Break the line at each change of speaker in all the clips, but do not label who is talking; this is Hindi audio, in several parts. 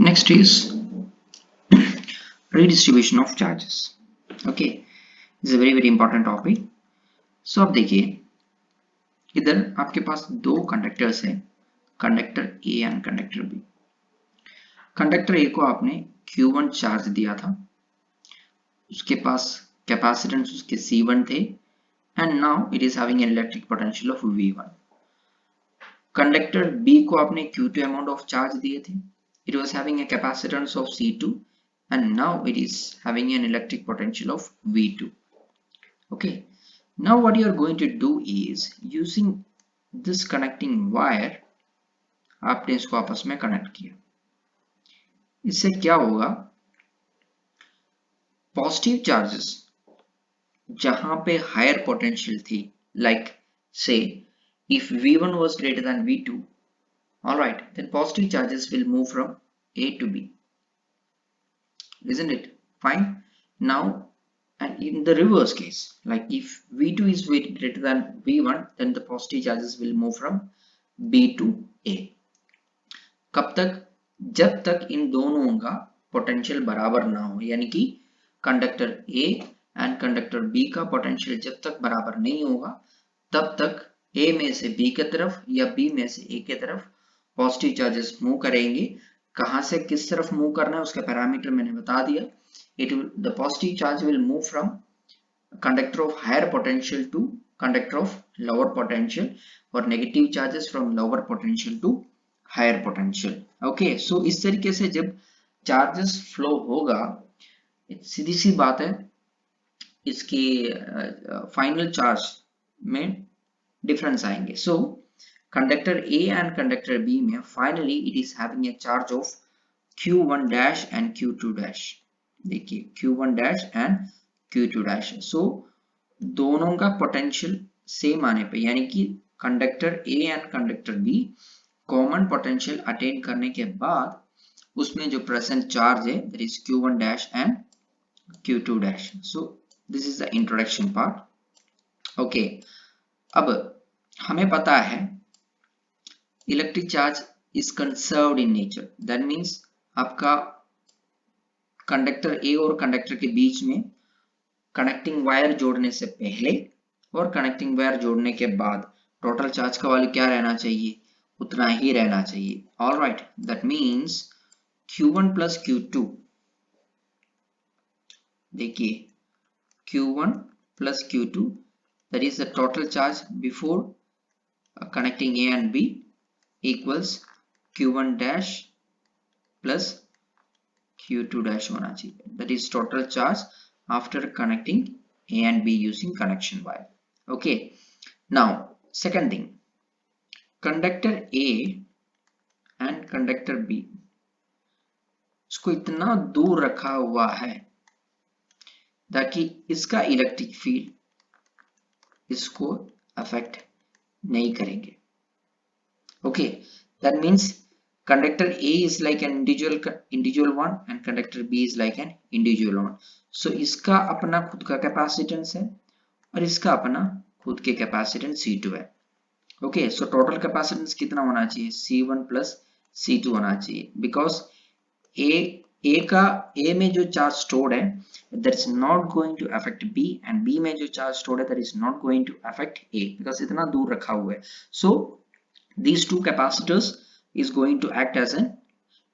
Next is redistribution of charges. Okay, this is a very important topic. So अब देखिए, इधर आपके पास दो कंडक्टर्स हैं, conductor A and conductor B. Conductor A को आपने Q1 चार्ज दिया था, उसके पास कैपेसिटेंस उसके C1 थे and now it is having an electric potential of V1। Conductor B को आपने Q2 अमाउंट ऑफ चार्ज दिए थे, it was having a capacitance of C2 and now it is having an electric potential of V2. Okay, now what you are going to do is using this connecting wire आपने इसको आपस में कनेक्ट किया। इससे क्या होगा, पॉजिटिव चार्जेस जहां पे हायर पोटेंशियल थी, like say if V1 was greater than V2, all right, then positive charges will move from A to B, isn't it? Fine. Now, and in the reverse case, like if V2 is greater than V1, then the positive charges will move from B to A. कब तक? जब तक इन दोनों का पोटेंशियल बराबर ना हो, यानी कि conductor A and conductor B का पोटेंशियल जब तक बराबर नहीं होगा, तब तक A में से B की तरफ या B में से A की तरफ पॉजिटिव चार्जेस मूव करेंगे। कहां से किस तरफ मूव करना है उसका पैरामीटर मैंने बता दिया। the positive charge will move from conductor of higher potential to conductor of lower potential, or negative charges from lower potential to higher potential. Okay, so इस तरीके से जब charges flow होगा, सीधी सी बात है, इसके फाइनल चार्ज में डिफरेंस आएंगे। So conductor A and conductor B में finally it is having a charge of Q1 dash and Q2 dash। देखिए Q1 dash and Q2 dash। सो दोनों का पोटेंशियल सेम आने पे, यानी कि conductor A and conductor B common potential attain करने के बाद उसमें जो प्रेजेंट चार्ज है that is Q1 dash and Q2 dash। So this is the introduction part. Okay, अब हमें पता है electric charge is conserved in nature. That means आपका कंडक्टर ए और कंडक्टर के बीच में कनेक्टिंग वायर जोड़ने से पहले और कनेक्टिंग वायर जोड़ने के बाद टोटल चार्ज का वैल्यू क्या रहना चाहिए? उतना ही रहना चाहिए। All right, that means Q1 plus Q2, देखिए Q1 plus Q2 that is the total charge before connecting A and B equals Q1 dash plus Q2 dash होना चाहिए, that is total charge after connecting A and B using connection wire. Okay, now second thing, conductor A and conductor B इसको इतना दूर रखा हुआ है ताकि इसका इलेक्ट्रिक फील्ड इसको अफेक्ट नहीं करेंगे। Okay, that means conductor A is like an individual one and conductor B is like an individual one. So इसका अपना खुद का कैपेसिटेंस है और इसका अपना खुद के कैपेसिटेंस C2 है। Okay, so total कैपेसिटेंस कितना होना चाहिए? C1 plus C2 होना चाहिए, because A में जो चार्ज स्टोर्ड है that is not going to affect B and B में जो चार्ज स्टोर्ड है that is not going to affect A, because इतना दूर रखा हुआ है। So these two capacitors is going to act as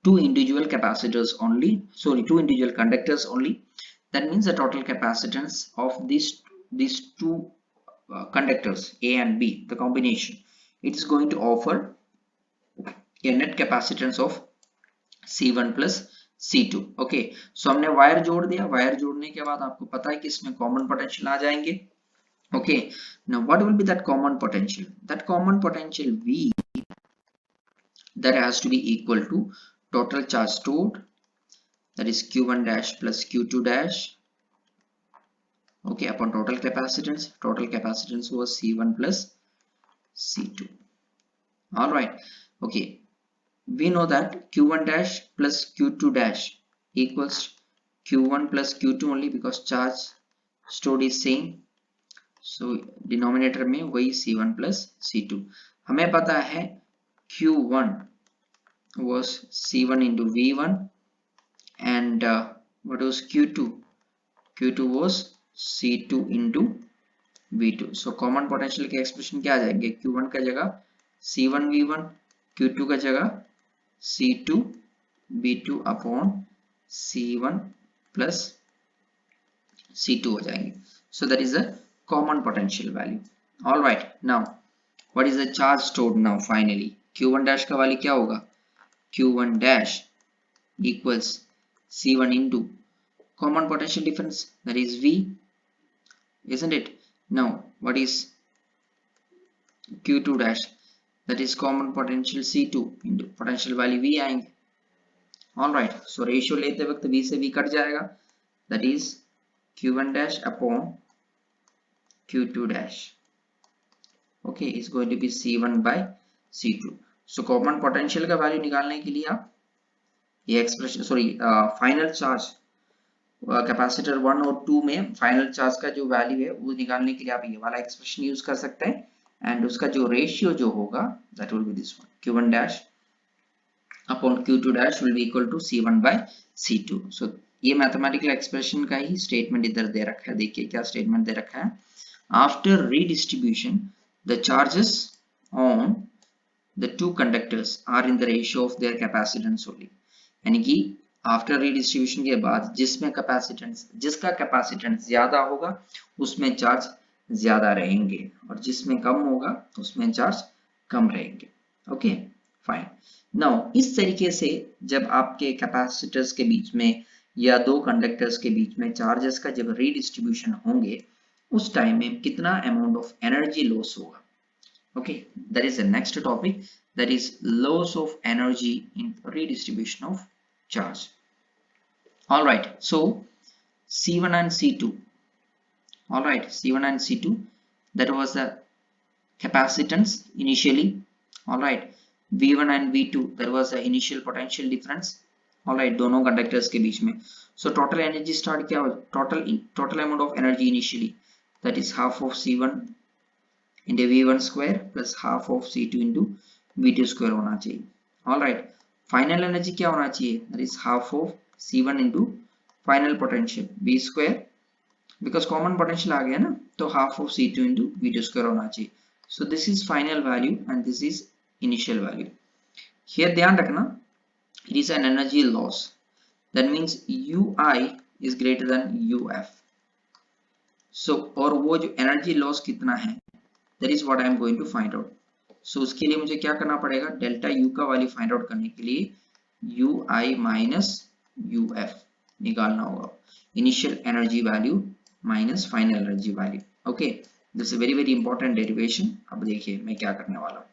two individual capacitors only, sorry, two individual conductors only. That means the total capacitance of these two conductors A and B, the combination, it is going to offer a net capacitance of C1 plus C2. Okay, so हमने वायर जोड़ दिया, वायर जोड़ने के बाद आपको पता है कि इसमें कॉमन पोटेंशियल आ जाएंगे। Okay, now what will be that common potential? That common potential V, that has to be equal to total charge stored, that is Q1 dash plus Q2 dash, okay, upon total capacitance. Total capacitance was C1 plus C2. All right, okay, we know that Q1 dash plus Q2 dash equals Q1 plus Q2 only, because charge stored is same. So denominator में वही C1 plus C2। हमें पता है Q1 was C1 into V1 and what was Q2? Q2 was C2 into V2. So common potential के एक्सप्रेशन क्या आ जाएंगे? Q1 का जगह C1 V1, Q2 का जगह C2 V2 upon C1 plus C2 हो जाएंगे. So that is a common potential value. All right. Now, what is the charge stored now? Finally, Q1 dash का value क्या होगा? Q1 dash equals C1 into common potential difference, that is V, isn't it? Now, what is Q2 dash? That is common potential C2 into potential value V आएंगे. All right. So ratio लेते वक्त V से V कट जाएगा. That is Q1 dash upon Q2 dash. Okay, is going to be C1 by C2. So common potential का value निकालने के लिए आप ये एक्सप्रेशन फाइनल चार्ज कैपेसिटर 1 और 2 में फाइनल चार्ज का जो वैल्यू है वो निकालने के लिए आप ये वाला एक्सप्रेशन यूज कर सकते हैं एंड उसका जो रेशियो जो होगा that will be this one Q1 dash upon Q2 dash will be equal to C1 by C2. So ये मैथमेटिकल एक्सप्रेशन का ही स्टेटमेंट इधर दे रखा है. देखिए क्या स्टेटमेंट दे रखा है. After redistribution the charges on the two conductors are in the ratio of their capacitance only. यानी कि आफ्टर रीडिस्ट्रीब्यूशन के बाद जिसका कैपेसिटेंस ज्यादा होगा उसमें चार्ज ज्यादा रहेंगे और जिसमें कम होगा उसमें चार्ज कम रहेंगे. Okay fine. नाउ इस तरीके से जब आपके कैपेसिटर्स के बीच में या दो कंडक्टर्स के बीच में चार्जेस का जब रीडिस्ट्रीब्यूशन होंगे उस टाइम में कितना अमाउंट ऑफ एनर्जी लॉस होगा. Okay, that is the next topic, that is loss of energy in redistribution of charge. All right, so C1 and C2. All right, C1 and C2, that was the capacitance initially. All right, V1 and V2, that was the initial potential difference. All right, दोनों conductors के बीच में. So total energy start क्या हो? Total amount of energy initially, that is half of C1 into V1 square plus half of C2 into V2 square होना चाहिए. All right. Final energy क्या होना चाहिए? That is half of C1 into final potential V square, because common potential आ गया ना, तो half of C2 into V2 square होना चाहिए. So this is final value and this is initial value. Here ध्यान रखना, it is an energy loss. That means UI is greater than UF. So और वो जो energy loss कितना है, that is what I am going to find out. So उसके लिए मुझे क्या करना पड़ेगा? डेल्टा U का वैल्यू फाइंड आउट करने के लिए UI माइनस UF निकालना होगा. Initial energy value minus final energy value. Okay, this is very very important derivation. अब देखिए मैं क्या करने वाला हूँ.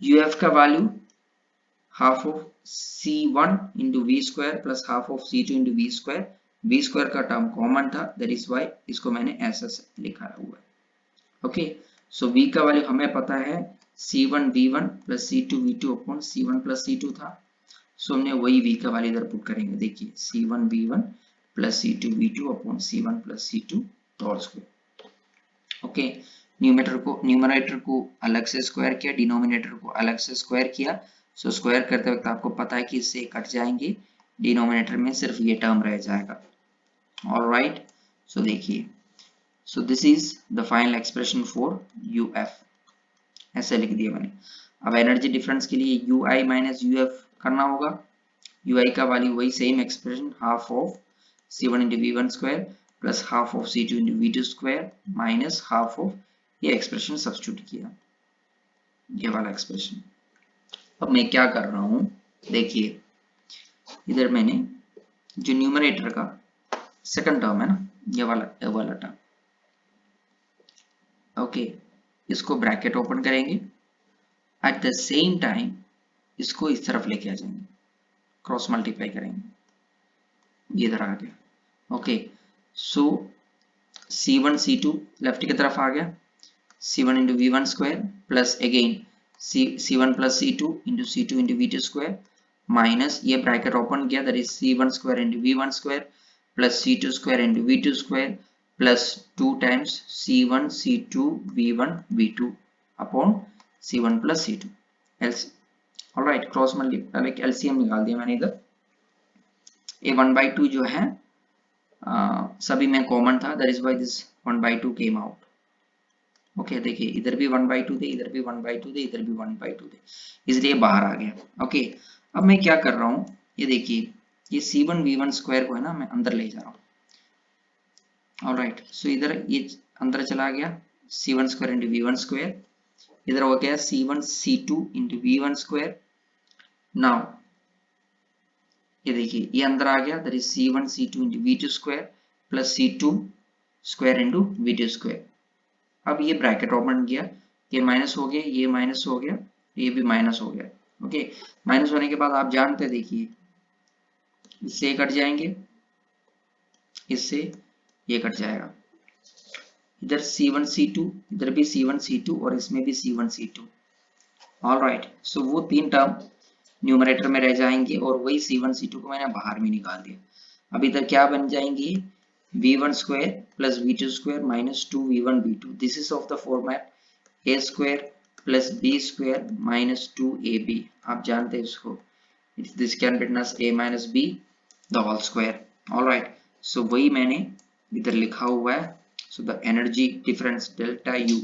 UF का value half of C1 into V square plus half of C2 into V square. V square का टर्म कॉमन था, दैट इज वाई इसको मैंने ऐसा लिखा हुआ है. ओके, सो V का वैल्यू हमें पता है C1 V1 plus C2 V2 upon C1 plus C2 था. सो हमने वही V का वैल्यू इधर पुट करेंगे. देखिए C1 V1 plus C2 V2 upon C1 plus C2 whole square. Okay, numerator को अलग से स्क्वायर किया, डिनोमिनेटर को अलग से स्क्वायर किया. सो स्क्वायर करते वक्त आपको पता है कि इससे कट जाएंगे, डिनोमिनेटर में सिर्फ ये टर्म रह जाएगा. ऑलराइट, सो देखिए, so this is the final expression for UF. ऐसे लिख दिया मैंने. अब एनर्जी डिफरेंस के लिए UI माइनस UF करना होगा. UI का वैल्यू वही same expression half of C1 into V1 square plus half of C2 into V2 square minus half of ये एक्सप्रेशन सब्स्टिट्यूट किया, ये वाला एक्सप्रेशन. अब मैं क्या कर रहा हूं, देखिए इधर मैंने जो न्यूमरेटर का सेकंड टर्म है ना, ये वाला टर्म. ओके, इसको ब्रैकेट ओपन करेंगे. एट द सेम टाइम इसको इस तरफ लेके आ जाएंगे, क्रॉस मल्टीप्लाई करेंगे, ये इधर आ गया. ओके, सो C1 C2 लेफ्ट की तरफ आ गया, C1 into V1 square plus again C1 plus C2 into C2 into V2 square minus ये ब्रैकेट ओपन किया, that is C1 square into V1 square plus C2 square into V2 square plus 2 times C1 C2 V1 V2 upon C1 plus C2. else alright, cross multiply like LCM निकाल दिया मैंने इधर। ये 1/2 जो है सभी में कॉमन था, that is why this 1/2 came out. Okay देखिए इधर भी 1/2 थे, इधर भी 1/2 थे, इधर भी 1/2 थे, इसलिए बाहर आ गया। ओके अब मैं क्या कर रहा हूँ, ये देखिए ये C1V1 स्क्वायर को है ना मैं अंदर ले जा रहा हूँ। ऑलराइट, सो इधर ये अंदर चला गया, C1 square into V1 square, इधर हो गया C1 C2 into V1 square. Now ये देखिए ये अंदर आ गया, that is C1 C2 into V2 square plus C2 square into V2 square. अब ये ब्रैकेट ओपन किया, ये माइनस हो गया, ये माइनस हो गया, ये भी माइनस हो गया। ओके माइनस होने के बाद आप जानते हैं, देखिए इससे कट जाएंगे, इससे ये कट जाएगा, इधर C1 C2, इधर भी C1 C2 और इसमें भी C1 C2। ऑलराइट, सो वो तीन टर्म न्यूमरेटर में रह जाएंगे और वही C1 C2 को मैंने बाहर में निकाल दिया। अब इधर क्या बन जाएंगी, V1 square plus V2 square minus 2V1 V2, this is of the format a square plus b square minus 2ab। आप जानते हैं इसको, this can written as a minus b the whole square. Alright, so वही मैंने इधर लिखा हुआ है। So the energy difference delta U,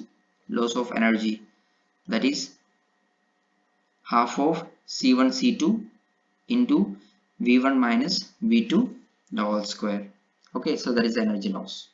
loss of energy, that is half of C1 C2 into V1 minus V2 the whole square. Okay, so that is energy loss.